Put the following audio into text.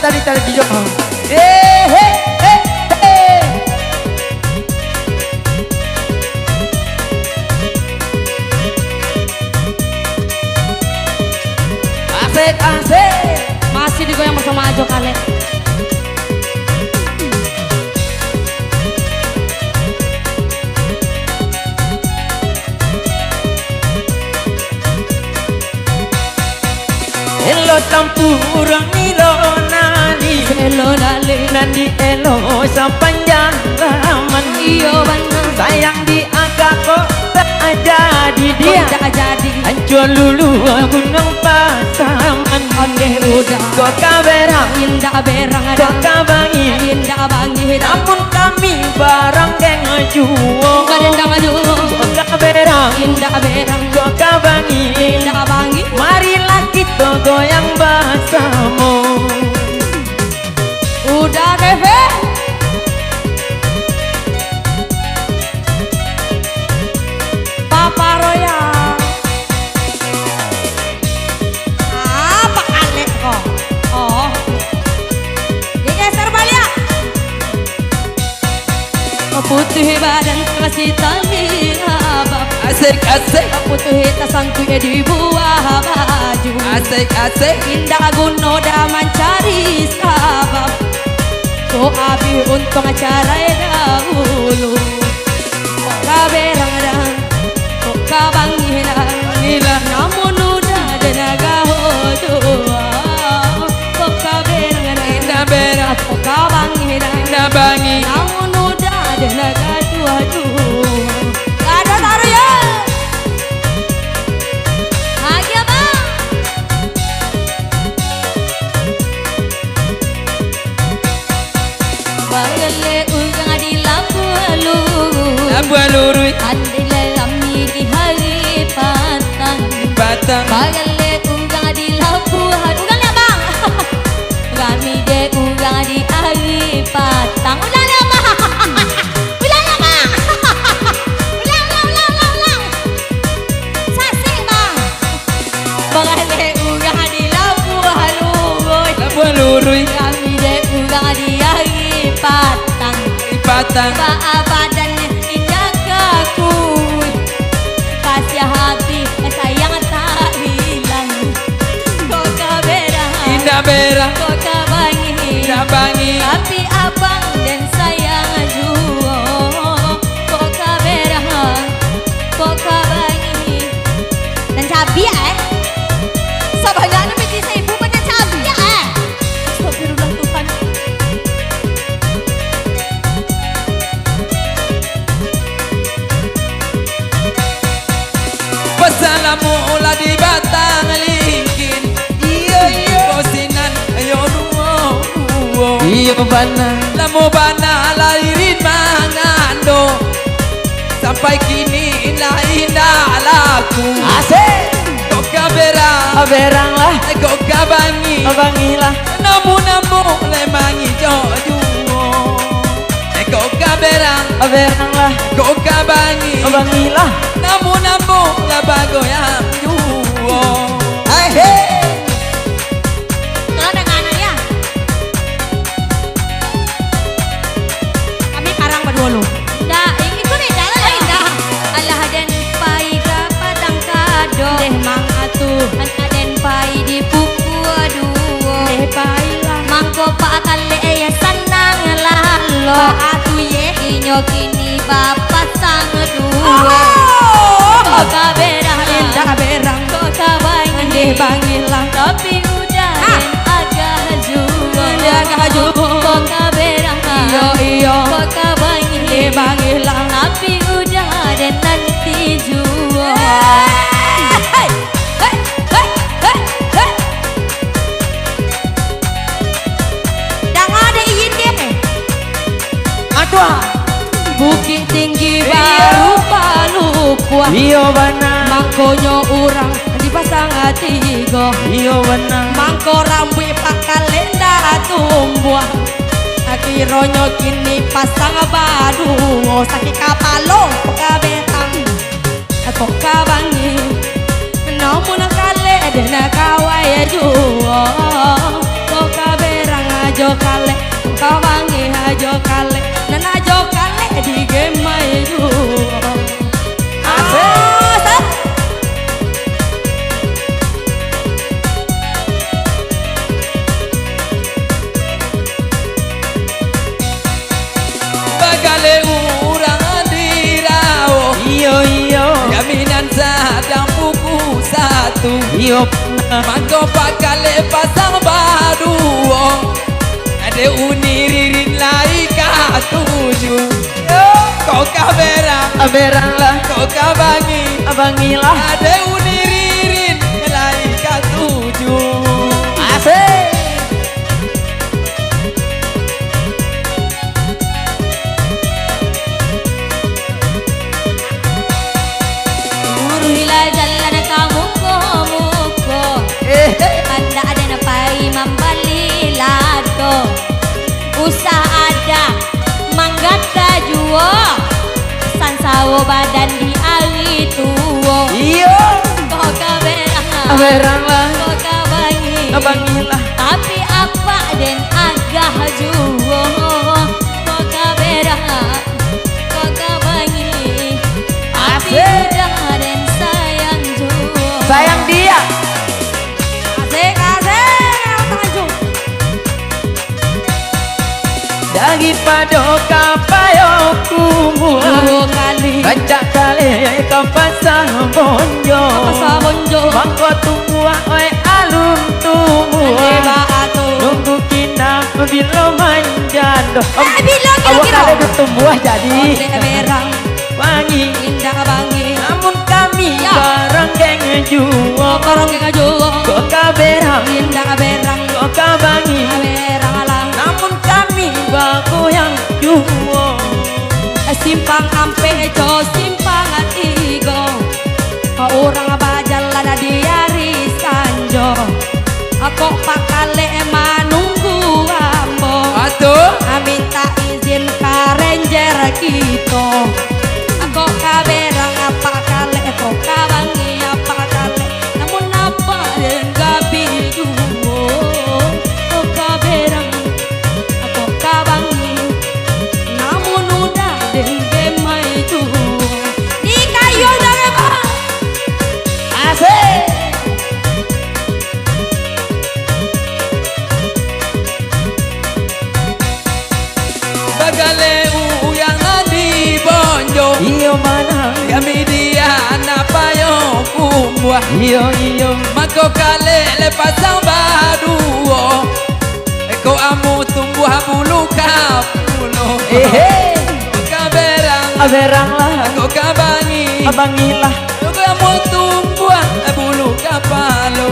tadi di Joko. He. Asik. Masih digoyang bersama Ajo Kale. Elo tampurang nilo nani Elo lali nandi elo sepanjang zaman. iyo bener Sayang di agak kok tak jadi dia. tidak jadi. Hancur lulu gunung pasaman. Oke udah. Kok kaberang Indah berang ada. kok kabangi. Indah bangi. Namun kami barang geng juo. Kadendang aja. Kok kaberang Indah berang. kok kabangi. Indah bangi. Marilah kita goyang bersama. Udah Keve. Papa Royal. Apa kali kok? Oh. Digeser balik. Putih badan kasih tali abab. Asik. Putih tasangku di buah baju. Asik. Indah guno dah mencari sabab. Ko abi untung acara dahulu. Kok kaberang dah, kok kabangilah. Namun udah denaga hodua. Kok kaberang dah, Indah berang kok kabangilah. indah bangi. Namun udah denaga dua-dua. Ada taruh ya. Lagi apa? Bagale ugang di labu-labu. Abu lurui Andile lami di hari patang. batang. Bagale ugang di labu-labu. Ugang ya bang. Kami de ugang di hari patang. Ulang ya bang. Ulang ya bang. Ulang. Sasi bang. Bagale ugang di labu-labu. Abu lurui Kami de ugang di hari patang. batang. Badannya indah kakui. Kasih hati sayang tak hilang. Kok kaberang Indah berang kok kabangi. indah bangi. Tapi abang dan sayang juo. Kok kaberang kok kabangi. Dan cabi Sebenarnya bikin saya ibu banyak cabi Astagfirullah Tuhan. Pesalamu ulah di batang lingkin. Iyo kosinan ayo duo. Iyo bana lamu bana lahirin mangando. Sampai kini indah laku. Asik. Kok kaberang lah. Kok kabangilah. Namu lemangi jojuo. Kok kaberang lah. Kok kabangilah. Namu labagoyang juo. Hey. Kalau dengan ya kami karang berdua lu. Dah, itu nih jalan indah. Allah dan pai ke padang kado. Deh mang atuh den pai di puku aduo. Deh pai lah. Mangko pak kale ya sanang lalo. Atuh ye inyo kini bapak sang dua. Kok kaberang indah berang. Kok kabangi deh bangilang. Tapi udah den agak juga. Agak juga. Kok kaberang iyo. Kok kabangi deh bangilang. Tapi udah den nanti juga. Jangan ada izin deh. Aduh. Bukit tinggi baru palupuan. Iyo bana. Mangkonyo urang dipasang tiga. Iyo bana. Mangko rambi pakalenda tumbuh. Akironyo kini pasang badu. Sakit kapalo kabetang. Kok kabangi. Namun kale dena kawai juo. Kok kaberang ajo kale kawangi ajo kale nan ajo kale di gemai du asik bagale urang dirao iyo iyo jaminan sadang buku satu iyo mangko bagale pasang baru ada uniririn lai katuju kau kaberang aberang lah kau kabangi abangilah ada uniririn lai katuju asik Muruhila jalan kamu muko anda ada napai membali lato usah ada manggata juo san sawo badan di ari tuwo iyo kau kaberang aberang lah kau kabangi abangilah tapi apa den agah juo kau kaberang kau kabangi tapi Asik. udah den sayang juo sayang dia asik asik tangan daripada kapayo kumbuhan dua kali baca kali kapasang bonjo pasal bonjo mangko tumbuh oi alun tumbuh Eba atu nunggu kina bila manjando bila awak kira-kira ada bertumbuh jadi Ode berang wangi indah bangi namun kami Ya. bareng geng juo korong ke juo kok kaberang indah berang kok kabangi berang alang namun kami baku yang juo simpang ampe jo simpang atigo orang bajalan di hari sanjo aku pakale manunggu ambo atuh minta izin ke ranger kita aku kaberang apa kali aku kawangi apa kali namun apa enggak bidu aku kaberang aku kawangi namun udah dengge mai tu di kayu dari bang asik bagale uyang di bonjo iyo mana kami dia napayo kumbuah iyo iyo mako kale lepasang baru eko amu tumbuh bulu kapulu kaberang aberang lah eko kabangi abangilah eko amu tumbuh bulu kapalo